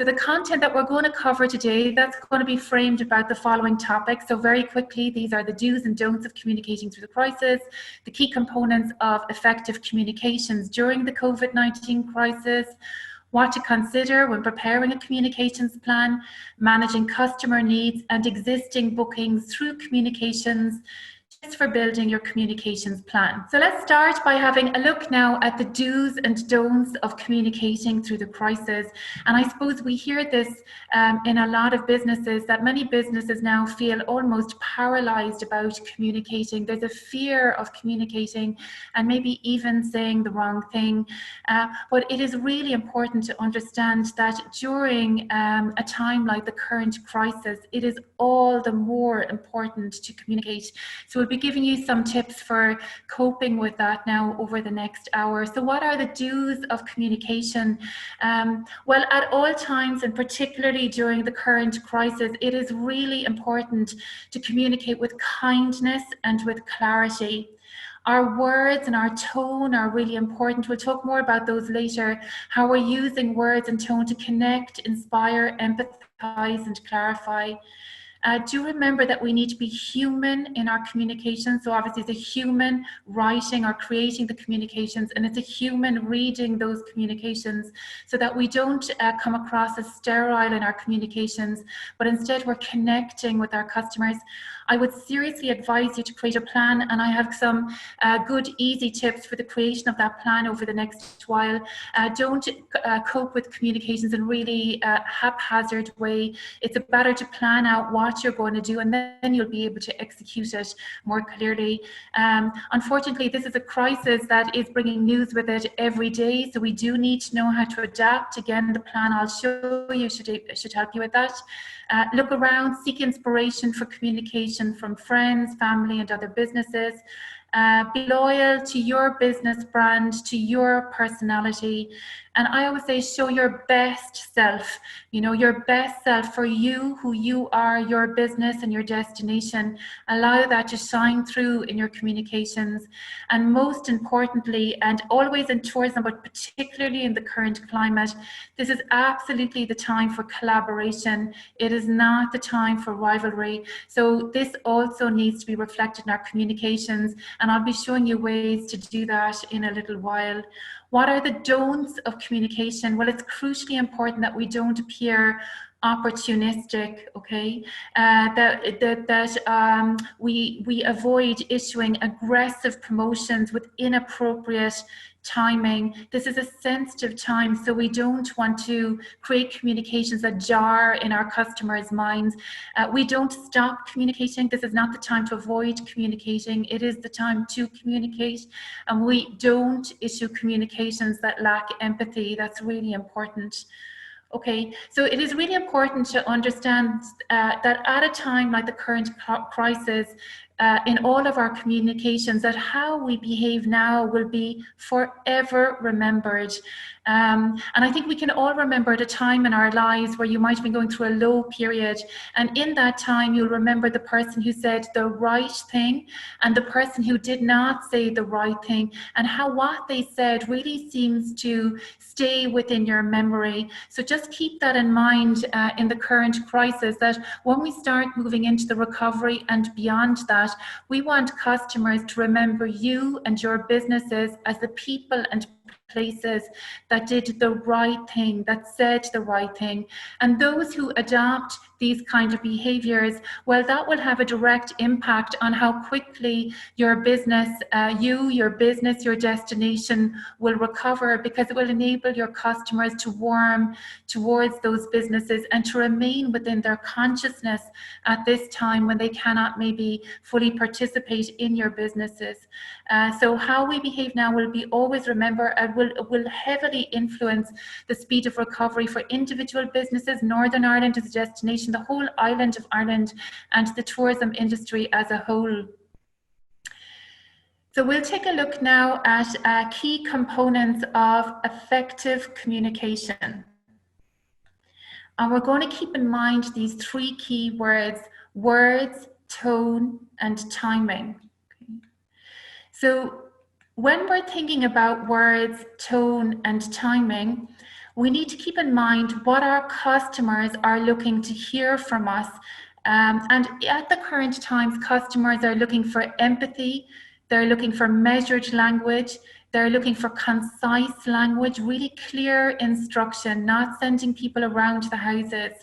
So the content that we're going to cover today, that's going to be framed about the following topics. So very quickly, these are the do's and don'ts of communicating through the crisis, the key components of effective communications during the COVID-19 crisis, what to consider when preparing a communications plan, managing customer needs and existing bookings through communications, tips for building your communications plan. So let's start by having a look now at the do's and don'ts of communicating through the crisis. And I suppose we hear this in a lot of businesses, that many businesses now feel almost paralyzed about communicating. There's a fear of communicating and maybe even saying the wrong thing. But it is really important to understand that during a time like the current crisis, it is all the more important to communicate. So we'll be giving you some tips for coping with that now over the next hour. So what are the do's of communication? Well, at all times, and particularly during the current crisis, it is really important to communicate with kindness and with clarity. Our words and our tone are really important. We'll talk more about those later, how we're using words and tone to connect, inspire, empathize, and clarify. Do remember that we need to be human in our communications. So obviously it's a human writing or creating the communications, and it's a human reading those communications, so that we don't come across as sterile in our communications, but instead we're connecting with our customers. I would seriously advise you to create a plan, and I have some good, easy tips for the creation of that plan over the next while. Don't cope with communications in really haphazard way. It's better to plan out what you're going to do, and then you'll be able to execute it more clearly. Unfortunately, this is a crisis that is bringing news with it every day, so we do need to know how to adapt. Again, the plan I'll show you should help you with that. Look around, seek inspiration for communication from friends, family, and other businesses. Be loyal to your business brand, to your personality. And I always say, show your best self, your best self for you, who you are, your business and your destination. Allow that to shine through in your communications. And most importantly, and always in tourism, but particularly in the current climate, this is absolutely the time for collaboration. It is not the time for rivalry. So this also needs to be reflected in our communications. And I'll be showing you ways to do that in a little while. What are the don'ts of communication? Well, it's crucially important that we don't appear opportunistic, okay? We avoid issuing aggressive promotions with inappropriate timing. This is a sensitive time, so we don't want to create communications that jar in our customers' minds. We don't stop communicating. This is not the time to avoid communicating. It is the time to communicate, and we don't issue communications that lack empathy. That's really important. Okay, so it is really important to understand that at a time like the current crisis, in all of our communications, that how we behave now will be forever remembered. And I think we can all remember at a time in our lives where you might have been going through a low period, and in that time you'll remember the person who said the right thing and the person who did not say the right thing, and how what they said really seems to stay within your memory. So just keep that in mind in the current crisis, that when we start moving into the recovery and beyond that, we want customers to remember you and your businesses as the people and places that did the right thing, that said the right thing. And those who adopt these kind of behaviors, well, that will have a direct impact on how quickly your business, your destination will recover, because it will enable your customers to warm towards those businesses and to remain within their consciousness at this time when they cannot maybe fully participate in your businesses. So how we behave now will be always remembered and will heavily influence the speed of recovery for individual businesses, Northern Ireland as a destination, the whole island of Ireland, and the tourism industry as a whole. So we'll take a look now at key components of effective communication. And we're going to keep in mind these three key words: words, tone, and timing. Okay. So when we're thinking about words, tone, and timing, We need to keep in mind what our customers are looking to hear from us. And at the current times, customers are looking for empathy, they're looking for measured language, they're looking for concise language, really clear instruction, not sending people around the houses.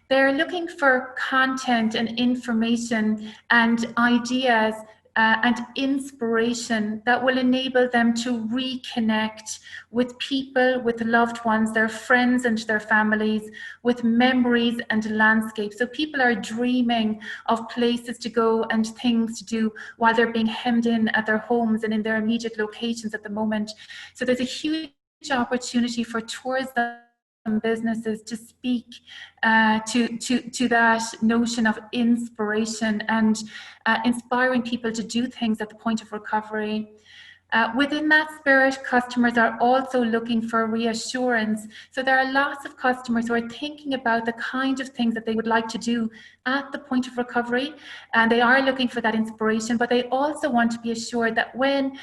They're looking for content and information and ideas and inspiration that will enable them to reconnect with people, with loved ones, their friends and their families, with memories and landscapes. So people are dreaming of places to go and things to do while they're being hemmed in at their homes and in their immediate locations at the moment. So there's a huge opportunity for tourism businesses to speak to that notion of inspiration and inspiring people to do things at the point of recovery. Within that spirit, customers are also looking for reassurance. So there are lots of customers who are thinking about the kind of things that they would like to do at the point of recovery, and they are looking for that inspiration, but they also want to be assured that when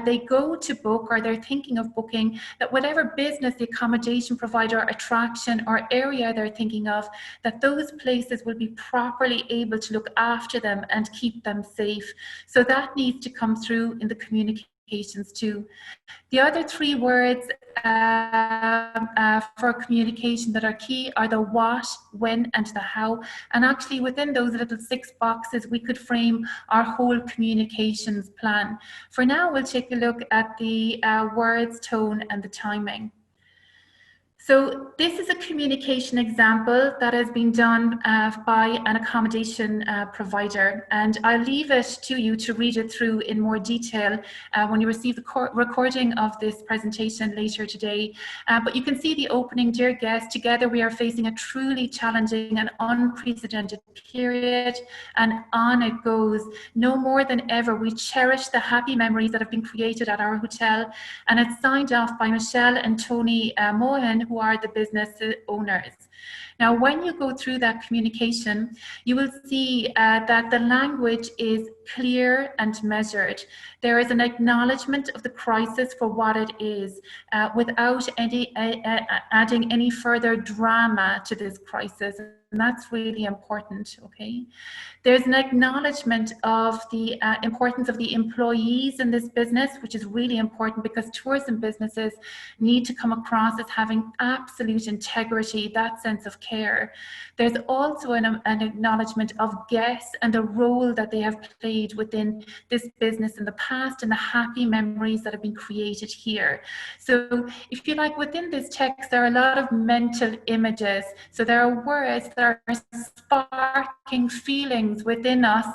they go to book or they're thinking of booking, that whatever business, the accommodation provider, attraction or area they're thinking of, that those places will be properly able to look after them and keep them safe. So that needs to come through in the communication too. The other three words for communication that are key are the what, when, and the how. And actually within those little 6 boxes, we could frame our whole communications plan. For now, we'll take a look at the words, tone, and the timing. So this is a communication example that has been done by an accommodation provider, and I'll leave it to you to read it through in more detail when you receive the recording of this presentation later today. But you can see the opening: dear guests, together we are facing a truly challenging and unprecedented period, and on it goes. No more than ever, we cherish the happy memories that have been created at our hotel, and it's signed off by Michelle and Tony Mohan, who are the business owners. Now, when you go through that communication, you will see that the language is clear and measured. There is an acknowledgement of the crisis for what it is, without adding any further drama to this crisis. And that's really important, okay? There's an acknowledgement of the importance of the employees in this business, which is really important because tourism businesses need to come across as having absolute integrity, that sense of care. There's also an acknowledgement of guests and the role that they have played within this business in the past and the happy memories that have been created here. So if you like, within this text, there are a lot of mental images. So there are words that are sparking feelings within us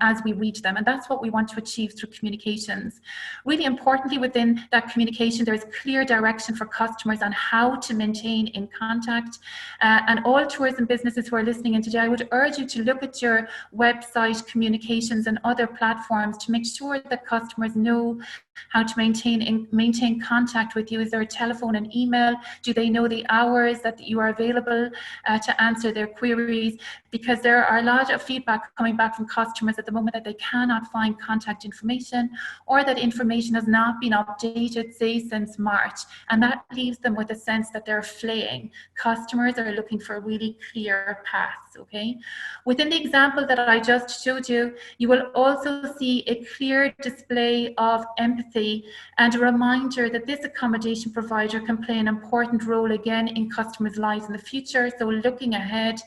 as we read them. And that's what we want to achieve through communications. Really importantly, within that communication, there's clear direction for customers on how to maintain in contact. And all tourism businesses who are listening in today, I would urge you to look at your website, communications, and other platforms to make sure that customers know how to maintain contact with you. Is there a telephone and email? Do they know the hours that you are available to answer their queries? Because there are a lot of feedback coming back from customers at the moment that they cannot find contact information, or that information has not been updated, say, since March. And that leaves them with a sense that they're fleeing. Customers are looking for really clear paths, okay? Within the example that I just showed you, you will also see a clear display of empathy and a reminder that this accommodation provider can play an important role again in customers' lives in the future. So looking ahead,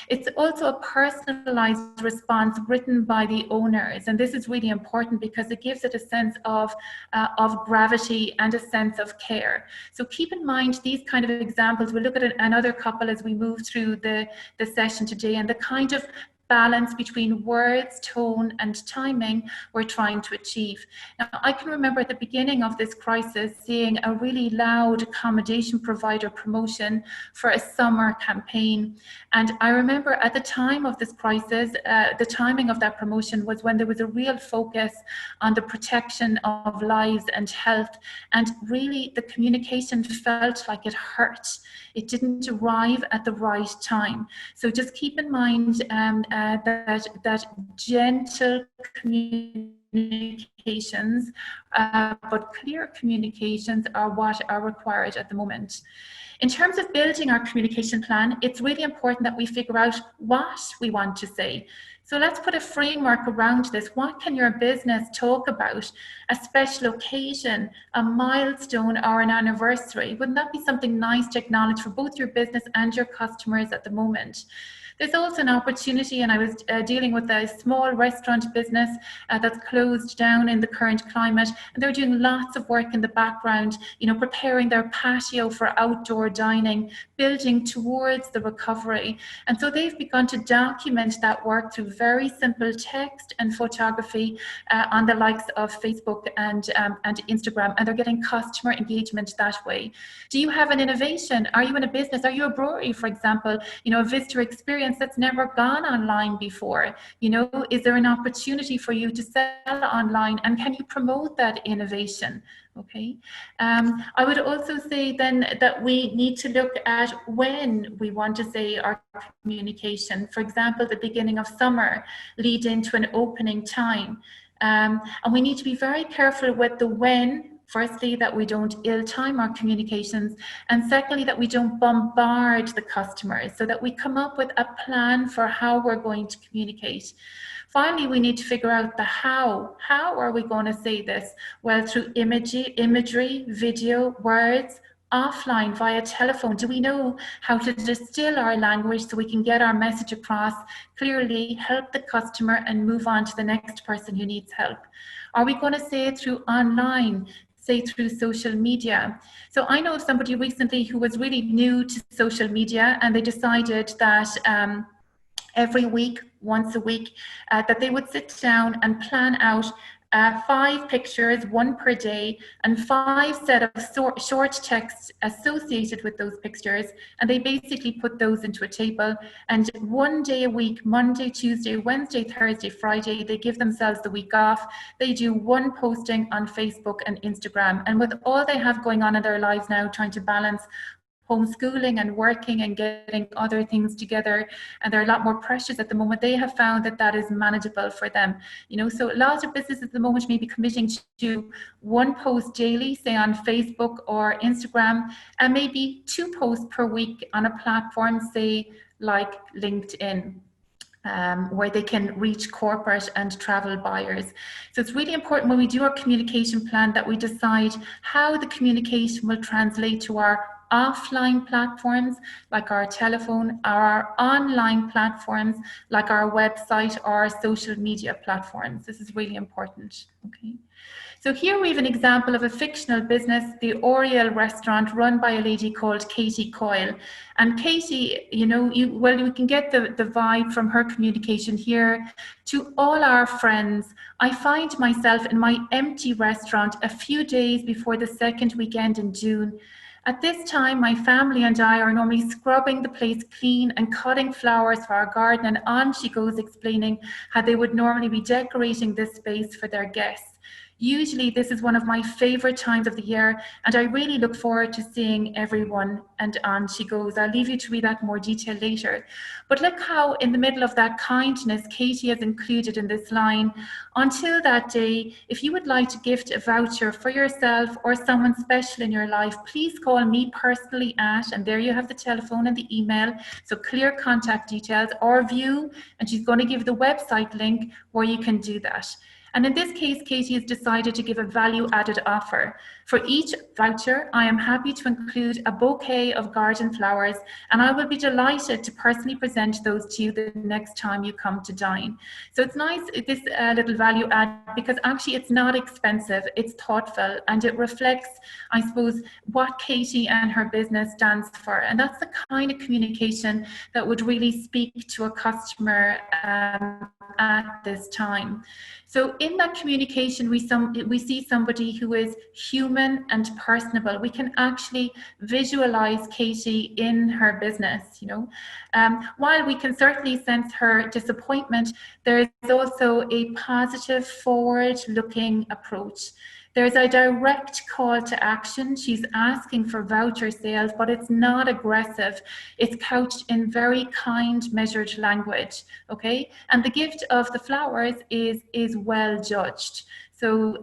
it's also a personalized response written by the owners, and this is really important because it gives it a sense of gravity and a sense of care. So keep in mind these kind of examples. We'll look at another couple as we move through the session today, and the kind of balance between words, tone, and timing we're trying to achieve. Now, I can remember at the beginning of this crisis seeing a really loud accommodation provider promotion for a summer campaign. And I remember at the time of this crisis, the timing of that promotion was when there was a real focus on the protection of lives and health. And really the communication felt like it hurt. It didn't arrive at the right time. So just keep in mind that gentle communication communications, but clear communications are what are required at the moment. In terms of building our communication plan, it's really important that we figure out what we want to say. So let's put a framework around this. What can your business talk about? A special occasion, a milestone, or an anniversary? Wouldn't that be something nice to acknowledge for both your business and your customers at the moment? There's also an opportunity, and I was dealing with a small restaurant business that's closed down in the current climate, and they're doing lots of work in the background, you know, preparing their patio for outdoor dining, building towards the recovery. And so they've begun to document that work through very simple text and photography on the likes of Facebook and Instagram, and they're getting customer engagement that way. Do you have an innovation? Are you in a business? Are you a brewery, for example? You know, a visitor experience that's never gone online before. You know, is there an opportunity for you to sell online, and can you promote that innovation? Okay. I would also say then that we need to look at when we want to say our communication. For example, the beginning of summer, lead into an opening time. And we need to be very careful with the when. Firstly, that we don't ill-time our communications, and secondly, that we don't bombard the customers, so that we come up with a plan for how we're going to communicate. Finally, we need to figure out the how. How are we going to say this? Well, through imagery, video, words, offline, via telephone. Do we know how to distill our language so we can get our message across clearly, help the customer, and move on to the next person who needs help? Are we going to say it through online? Say through social media? So I know of somebody recently who was really new to social media, and they decided that every week, once a week, that they would sit down and plan out 5 pictures, 1 per day, and 5 set of short texts associated with those pictures. And they basically put those into a table, and 1 day a week, Monday, Tuesday, Wednesday, Thursday, Friday, they give themselves the week off. They do 1 posting on Facebook and Instagram. And with all they have going on in their lives now, trying to balance homeschooling and working and getting other things together, and they're a lot more precious at the moment, they have found that that is manageable for them. You know, so lots of businesses at the moment may be committing to 1 post daily, say on Facebook or Instagram, and maybe 2 posts per week on a platform, say like LinkedIn. Where they can reach corporate and travel buyers. So it's really important when we do our communication plan that we decide how the communication will translate to our offline platforms like our telephone, or our online platforms like our website or our social media platforms. This is really important. Okay. So here we have an example of a fictional business, the Oriel restaurant, run by a lady called Katie Coyle. And Katie, you know, we can get the vibe from her communication here. To all our friends, I find myself in my empty restaurant a few days before the 2nd weekend in June. At this time, my family and I are normally scrubbing the place clean and cutting flowers for our garden, and on she goes, explaining how they would normally be decorating this space for their guests. Usually this is one of my favorite times of the year, and I really look forward to seeing everyone. And on she goes. I'll leave you to read that in more detail later. But look how in the middle of that kindness, Katie has included in this line, until that day, if you would like to gift a voucher for yourself or someone special in your life, please call me personally at, and there you have the telephone and the email, so clear contact details, or view, and she's going to give the website link where you can do that. And in this case, Katie has decided to give a value-added offer. For each voucher, I am happy to include a bouquet of garden flowers, and I will be delighted to personally present those to you the next time you come to dine. So it's nice, this little value add, because actually it's not expensive, it's thoughtful, and it reflects, I suppose, what Katie and her business stands for. And that's the kind of communication that would really speak to a customer at this time. So in that communication, we see somebody who is human and personable. We can actually visualize Katie in her business, you know. While we can certainly sense her disappointment, there is also a positive, forward-looking approach. There's a direct call to action. She's asking for voucher sales, but it's not aggressive. It's couched in very kind, measured language, okay? And the gift of the flowers is well judged. So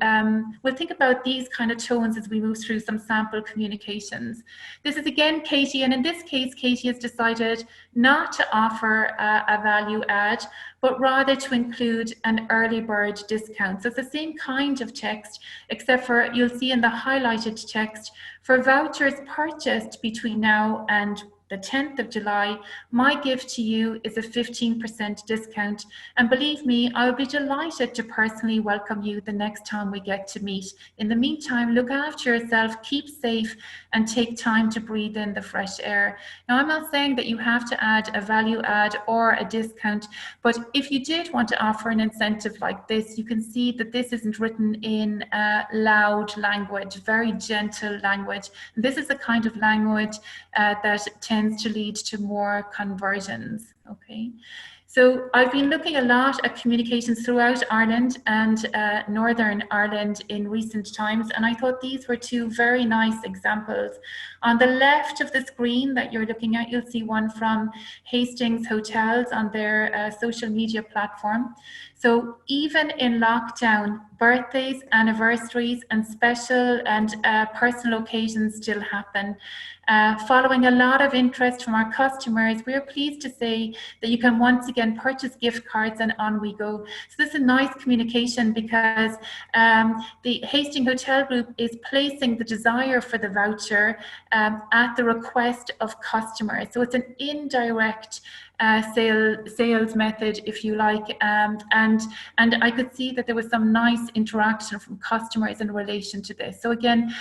we'll think about these kind of tones as we move through some sample communications. This is again Katie, and in this case, Katie has decided not to offer a value add, but rather to include an early bird discount. So it's the same kind of text, except for you'll see in the highlighted text, for vouchers purchased between now and the 10th of July, my gift to you is a 15% discount. And believe me, I'll be delighted to personally welcome you the next time we get to meet. In the meantime, look after yourself, keep safe, and take time to breathe in the fresh air. Now, I'm not saying that you have to add a value add or a discount, but if you did want to offer an incentive like this, you can see that this isn't written in loud language, very gentle language. This is the kind of language that tends to lead to more conversions, okay? So I've been looking a lot at communications throughout Ireland and Northern Ireland in recent times, and I thought these were two very nice examples. On the left of the screen that you're looking at, you'll see one from Hastings Hotels on their social media platform. So even in lockdown, birthdays, anniversaries, and special and personal occasions still happen. Following a lot of interest from our customers, we are pleased to say that you can once again purchase gift cards, and on we go. So this is a nice communication because the Hastings Hotel Group is placing the desire for the voucher at the request of customers. So it's an indirect sales method, if you like, and I could see that there was some nice interaction from customers in relation to this. So again,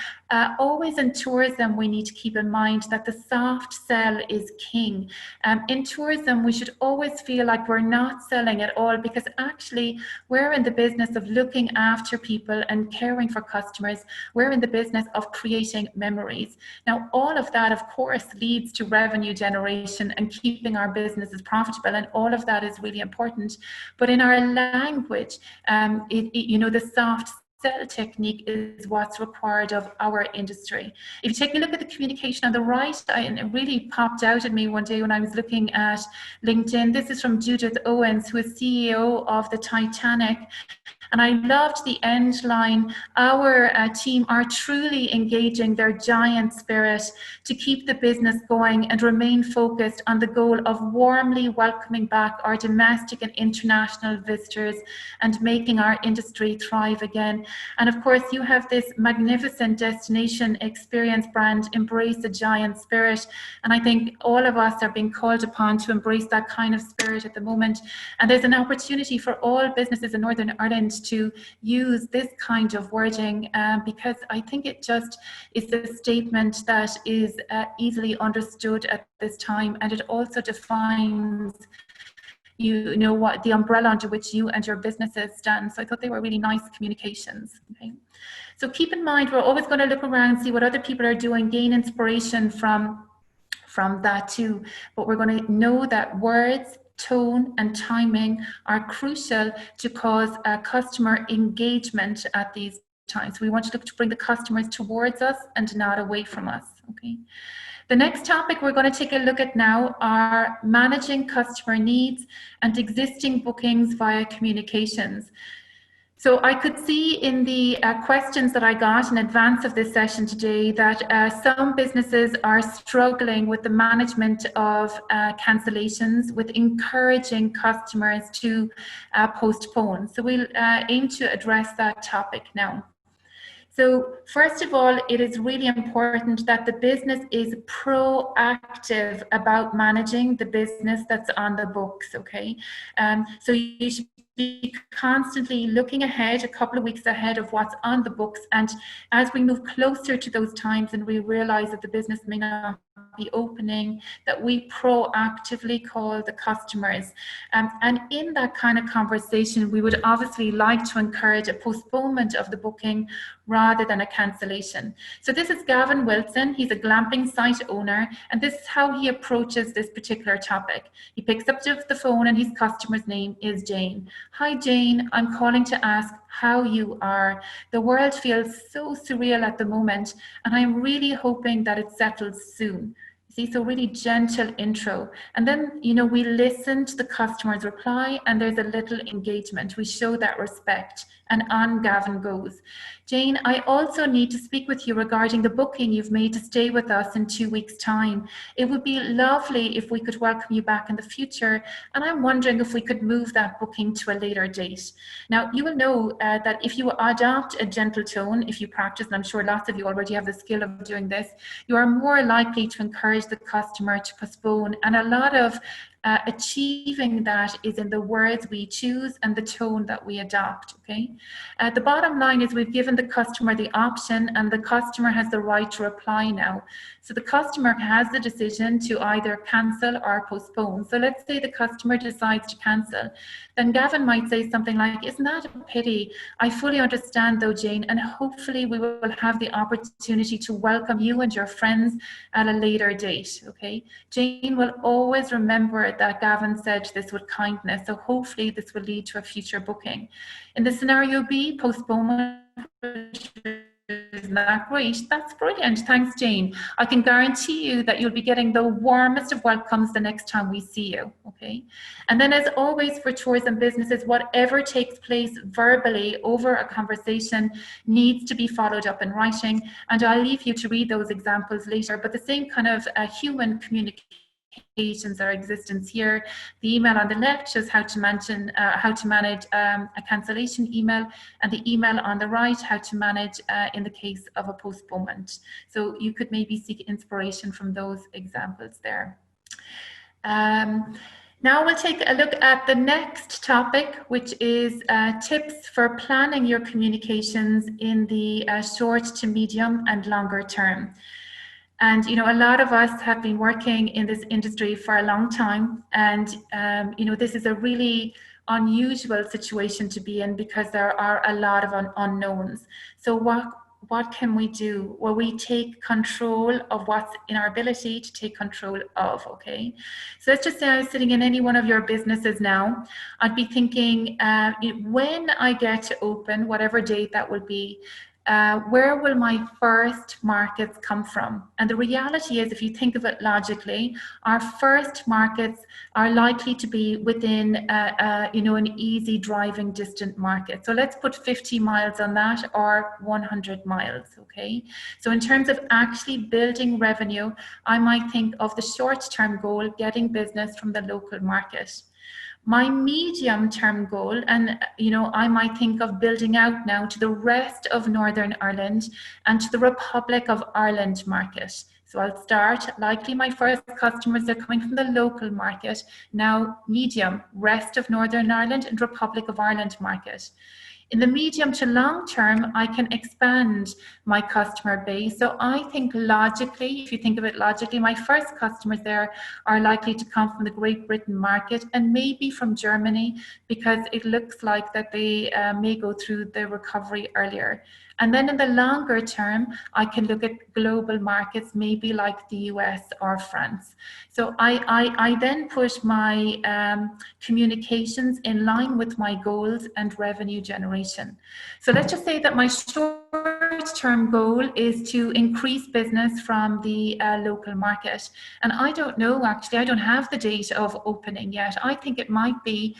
always in tourism, we need to keep in mind that the soft sell is king. In tourism, we should always feel like we're not selling at all, because actually we're in the business of looking after people and caring for customers. We're in the business of creating memories. Now, all of that, of course, leads to revenue generation and keeping our businesses profitable, and all of that is really important. But in our language, you know, the soft sell technique is what's required of our industry. If you take a look at the communication on the right, it really popped out at me one day when I was looking at LinkedIn. This is from Judith Owens, who is CEO of the Titanic. And I loved the end line. Our team are truly engaging their giant spirit to keep the business going and remain focused on the goal of warmly welcoming back our domestic and international visitors and making our industry thrive again. And of course, you have this magnificent destination experience brand, Embrace a Giant Spirit. And I think all of us are being called upon to embrace that kind of spirit at the moment. And there's an opportunity for all businesses in Northern Ireland to use this kind of wording because I think it just is a statement that is easily understood at this time, and it also defines you know what the umbrella under which you and your businesses stand. So I thought they were really nice communications. Okay, so keep in mind we're always going to look around, see what other people are doing, gain inspiration from that too. But we're going to know that words, tone and timing are crucial to cause customer engagement at these times. We want to look to bring the customers towards us and not away from us. Okay. The next topic we're going to take a look at now are managing customer needs and existing bookings via communications. So I could see in the questions that I got in advance of this session today that some businesses are struggling with the management of cancellations, with encouraging customers to postpone. So we'll aim to address that topic now. So first of all, it is really important that the business is proactive about managing the business that's on the books, okay? So you should be constantly looking ahead, a couple of weeks ahead of what's on the books. And as we move closer to those times and we realize that the business may not be opening, that we proactively call the customers. And in that kind of conversation, we would obviously like to encourage a postponement of the booking rather than a cancellation. So this is Gavin Wilson. He's a glamping site owner, and this is how he approaches this particular topic. He picks up the phone and his customer's name is Jane. Hi Jane, I'm calling to ask how you are. The world feels so surreal at the moment, and I'm really hoping that it settles soon. See, so really gentle intro. And then, we listen to the customer's reply and there's a little engagement. We show that respect, and on Gavin goes. Jane, I also need to speak with you regarding the booking you've made to stay with us in 2 weeks' time. It would be lovely if we could welcome you back in the future, and I'm wondering if we could move that booking to a later date. Now, you will know that if you adopt a gentle tone, if you practice, and I'm sure lots of you already have the skill of doing this, you are more likely to encourage the customer to postpone, and a lot of achieving that is in the words we choose and the tone that we adopt, okay? The bottom line is we've given the customer the option, and the customer has the right to reply now. So the customer has the decision to either cancel or postpone. So let's say the customer decides to cancel. Then Gavin might say something like, isn't that a pity? I fully understand though, Jane, and hopefully we will have the opportunity to welcome you and your friends at a later date, okay? Jane will always remember that Gavin said this with kindness, so hopefully this will lead to a future booking. In the scenario B, postponement, isn't that great? That's brilliant. Thanks, Jane. I can guarantee you that you'll be getting the warmest of welcomes the next time we see you, okay? And then as always for tours and businesses, whatever takes place verbally over a conversation needs to be followed up in writing. And I'll leave you to read those examples later, but the same kind of human communication our existence here. The email on the left shows how to manage a cancellation email, and the email on the right how to manage in the case of a postponement. So you could maybe seek inspiration from those examples there. Now we'll take a look at the next topic, which is tips for planning your communications in the short to medium and longer term. And, a lot of us have been working in this industry for a long time. And, this is a really unusual situation to be in because there are a lot of unknowns. So what can we do? Well, we take control of what's in our ability to take control of, okay? So let's just say I was sitting in any one of your businesses now. I'd be thinking, when I get to open, whatever date that will be, where will my first markets come from? And the reality is, if you think of it logically, our first markets are likely to be within, an easy driving distant market. So let's put 50 miles on that, or 100 miles, okay? So in terms of actually building revenue, I might think of the short-term goal, getting business from the local market. My medium-term goal, and I might think of building out now to the rest of Northern Ireland and to the Republic of Ireland market. So I'll start, likely my first customers are coming from the local market, now medium, rest of Northern Ireland and Republic of Ireland market. In the medium to long term, I can expand my customer base. So I think logically, if you think of it logically, my first customers there are likely to come from the Great Britain market and maybe from Germany, because it looks like that they may go through the recovery earlier. And then in the longer term, I can look at global markets, maybe like the US or France. So I then put my communications in line with my goals and revenue generation. So let's just say that my short-term goal is to increase business from the local market. And I don't know, actually, I don't have the date of opening yet. I think it might be,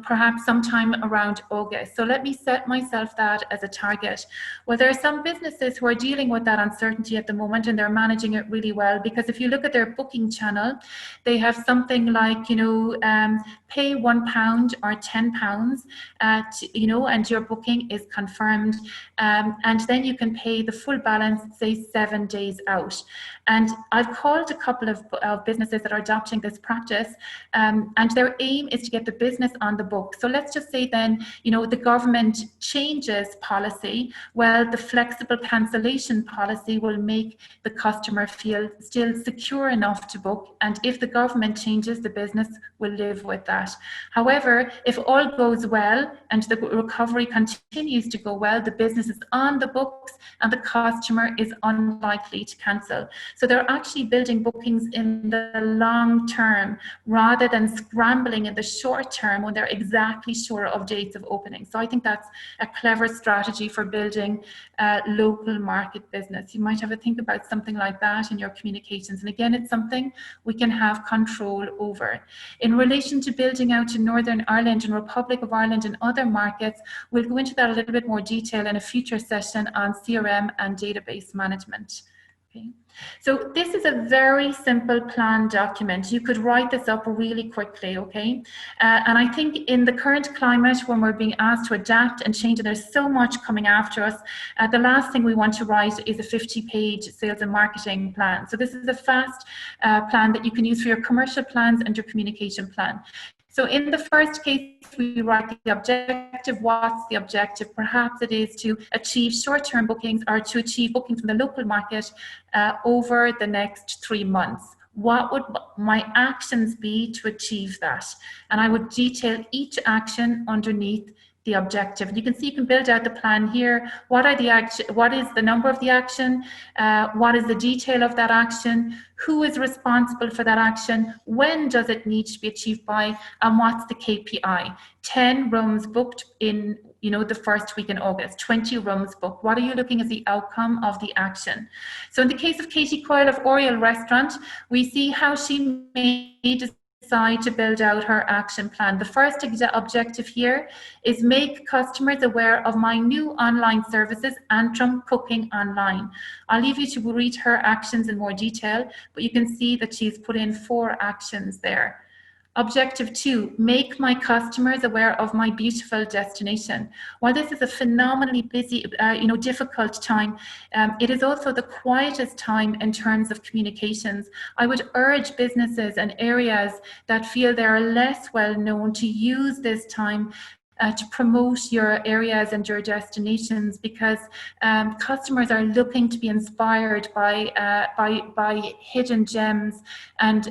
perhaps sometime around August. So let me set myself that as a target. Well, there are some businesses who are dealing with that uncertainty at the moment, and they're managing it really well, because if you look at their booking channel, they have something like, pay £1 or £10, and your booking is confirmed. And then you can pay the full balance, say 7 days out. And I've called a couple of businesses that are adopting this practice, and their aim is to get the business on the book. So let's just say then, the government changes policy. Well, the flexible cancellation policy will make the customer feel still secure enough to book. And if the government changes, the business will live with that. that. However, if all goes well and the recovery continues to go well, the business is on the books and the customer is unlikely to cancel. So they're actually building bookings in the long term rather than scrambling in the short term when they're exactly sure of dates of opening. So I think that's a clever strategy for building local market business. You might have to think about something like that in your communications. And again, it's something we can have control over. In relation to building out in Northern Ireland and Republic of Ireland and other markets, we'll go into that a little bit more detail in a future session on CRM and database management. Okay. So this is a very simple plan document. You could write this up really quickly, okay? And I think in the current climate, when we're being asked to adapt and change, and there's so much coming after us, the last thing we want to write is a 50-page sales and marketing plan. So this is a fast plan that you can use for your commercial plans and your communication plan. So in the first case, we write the objective. What's the objective? Perhaps it is to achieve short-term bookings or to achieve bookings from the local market over the next 3 months. What would my actions be to achieve that? And I would detail each action underneath the objective. You can see you can build out the plan here. What is the number of the action? What is the detail of that action? Who is responsible for that action? When does it need to be achieved by? And what's the KPI? 10 rooms booked in the first week in August, 20 rooms booked. What are you looking as the outcome of the action? So in the case of Katie Coyle of Oriel Restaurant, we see how she made decide to build out her action plan. The first objective here is make customers aware of my new online services, Antrim Cooking Online. I'll leave you to read her actions in more detail, but you can see that she's put in 4 actions there. Objective 2, make my customers aware of my beautiful destination. While this is a phenomenally busy, difficult time, it is also the quietest time in terms of communications. I would urge businesses and areas that feel they are less well known to use this time to promote your areas and your destinations, because customers are looking to be inspired by hidden gems and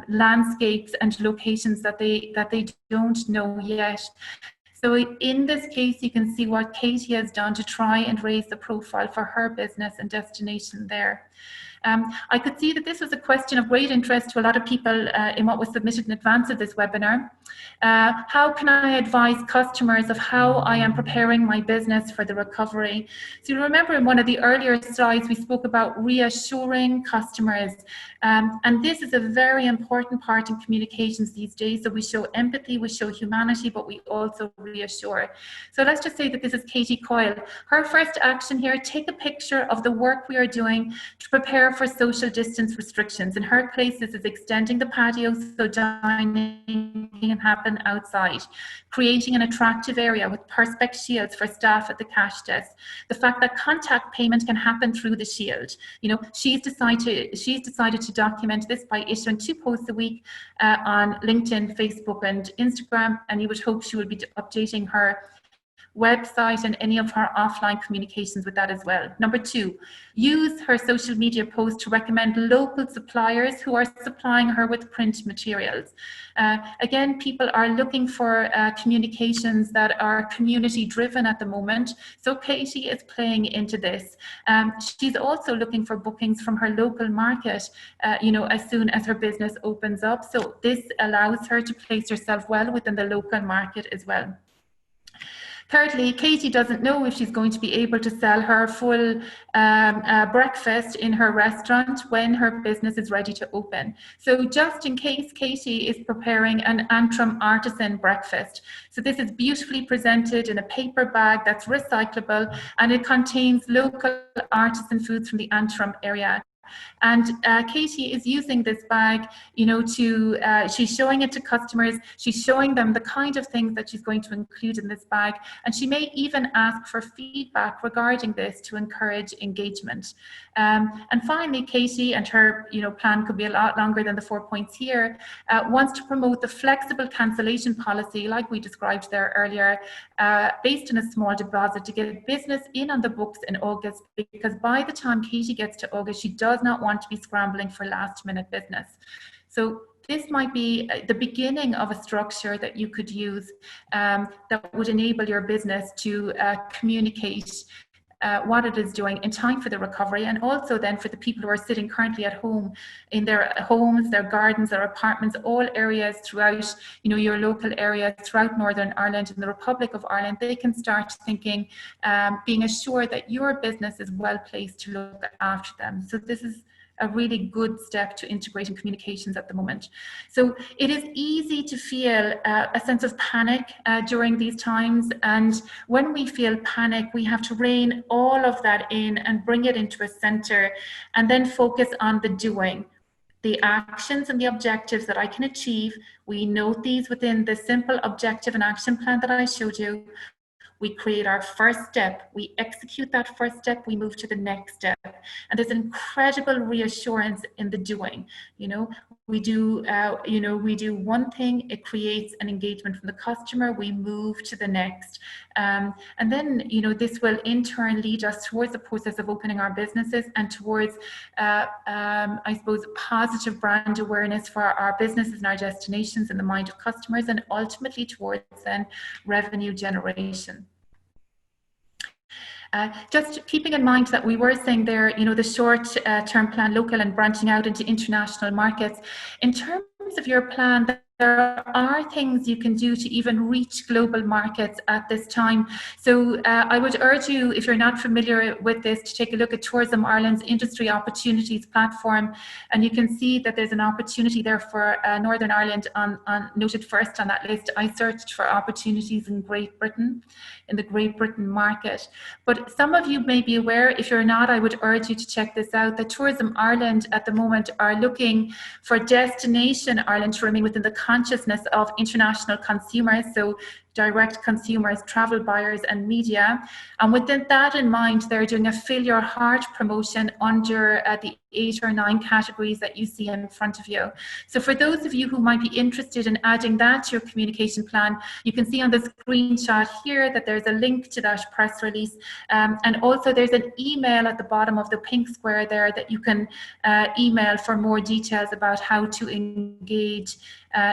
landscapes and locations that they don't know yet. So in this case, you can see what Katie has done to try and raise the profile for her business and destination there. I could see that this was a question of great interest to a lot of people in what was submitted in advance of this webinar. How can I advise customers of how I am preparing my business for the recovery? So you remember in one of the earlier slides, we spoke about reassuring customers. And this is a very important part in communications these days. So we show empathy, we show humanity, but we also reassure. So let's just say that this is Katie Coyle. Her first action here, take a picture of the work we are doing to prepare for social distance restrictions. In her case, this is extending the patio so dining can happen outside, creating an attractive area with perspex shields for staff at the cash desk, the fact that contact payment can happen through the shield. She's decided to document this by issuing 2 posts a week on LinkedIn, Facebook, and Instagram, and you would hope she would be updating her website and any of her offline communications with that as well. Number 2, use her social media posts to recommend local suppliers who are supplying her with print materials. Again, people are looking for communications that are community driven at the moment. So Katie is playing into this. She's also looking for bookings from her local market, as soon as her business opens up. So this allows her to place herself well within the local market as well. Thirdly, Katie doesn't know if she's going to be able to sell her full breakfast in her restaurant when her business is ready to open. So just in case, Katie is preparing an Antrim artisan breakfast. So this is beautifully presented in a paper bag that's recyclable, and it contains local artisan foods from the Antrim area. And Katie is using this bag, she's showing it to customers. She's showing them the kind of things that she's going to include in this bag. And she may even ask for feedback regarding this to encourage engagement. And finally, Katie, and her plan could be a lot longer than the 4 points here, wants to promote the flexible cancellation policy, like we described there earlier, based on a small deposit to get business in on the books in August, because by the time Katie gets to August, she does not want to be scrambling for last minute business. So this might be the beginning of a structure that you could use that would enable your business to communicate what it is doing in time for the recovery, and also then for the people who are sitting currently at home in their homes, their gardens, their apartments, all areas throughout, you know, your local area throughout Northern Ireland and the Republic of Ireland. They can start thinking, being assured that your business is well placed to look after them. So this is a really good step to integrating communications at the moment. So it is easy to feel a sense of panic during these times, and when we feel panic, we have to rein all of that in and bring it into a center, and then focus on the doing, the actions and the objectives that I can achieve. We note these within the simple objective and action plan that I showed you. We create our first step, we execute that first step, we move to the next step. And there's incredible reassurance in the doing. You know, we do one thing, it creates an engagement from the customer, we move to the next. And then, you know, this will in turn lead us towards the process of opening our businesses and towards, I suppose, positive brand awareness for our businesses and our destinations in the mind of customers, and ultimately towards then revenue generation. Just keeping in mind that we were saying there, you know, the short-term plan, local and branching out into international markets. In terms of your plan, there are things you can do to even reach global markets at this time. So I would urge you, if you're not familiar with this, to take a look at Tourism Ireland's Industry Opportunities platform, and you can see that there's an opportunity there for Northern Ireland noted first on that list. I searched for opportunities in Great Britain, in the Great Britain market. But some of you may be aware, if you're not, I would urge you to check this out, that Tourism Ireland at the moment are looking for Destination Ireland to remain within the consciousness of international consumers, so direct consumers, travel buyers and media. And with that in mind, they're doing a Fill Your Heart promotion under the 8 or 9 categories that you see in front of you. So for those of you who might be interested in adding that to your communication plan, you can see on the screenshot here that there's a link to that press release. And also there's an email at the bottom of the pink square there that you can email for more details about how to engage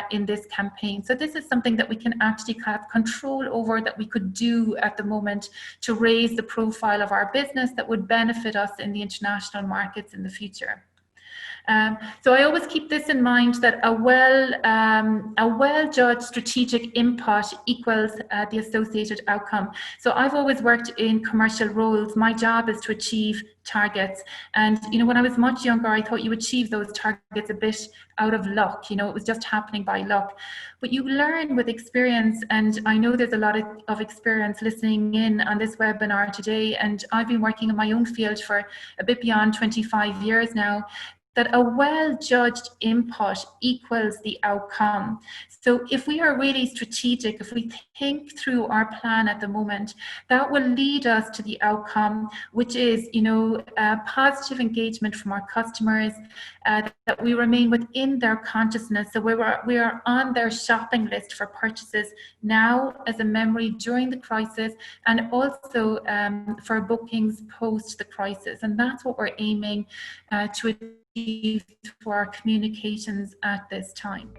in this campaign. So this is something that we can actually have control over, that we could do at the moment to raise the profile of our business that would benefit us in the international markets in the future. So I always keep this in mind, that a well-judged strategic input equals the associated outcome. So I've always worked in commercial roles. My job is to achieve targets. And, you know, when I was much younger, I thought you achieve those targets a bit out of luck. You know, it was just happening by luck. But you learn with experience, and I know there's a lot of experience listening in on this webinar today, and I've been working in my own field for a bit beyond 25 years now, that a well-judged input equals the outcome. So if we are really strategic, if we think through our plan at the moment, that will lead us to the outcome, which is, you know, positive engagement from our customers, that we remain within their consciousness. So we are on their shopping list for purchases now as a memory during the crisis, and also for bookings post the crisis. And that's what we're aiming to achieve for our communications at this time.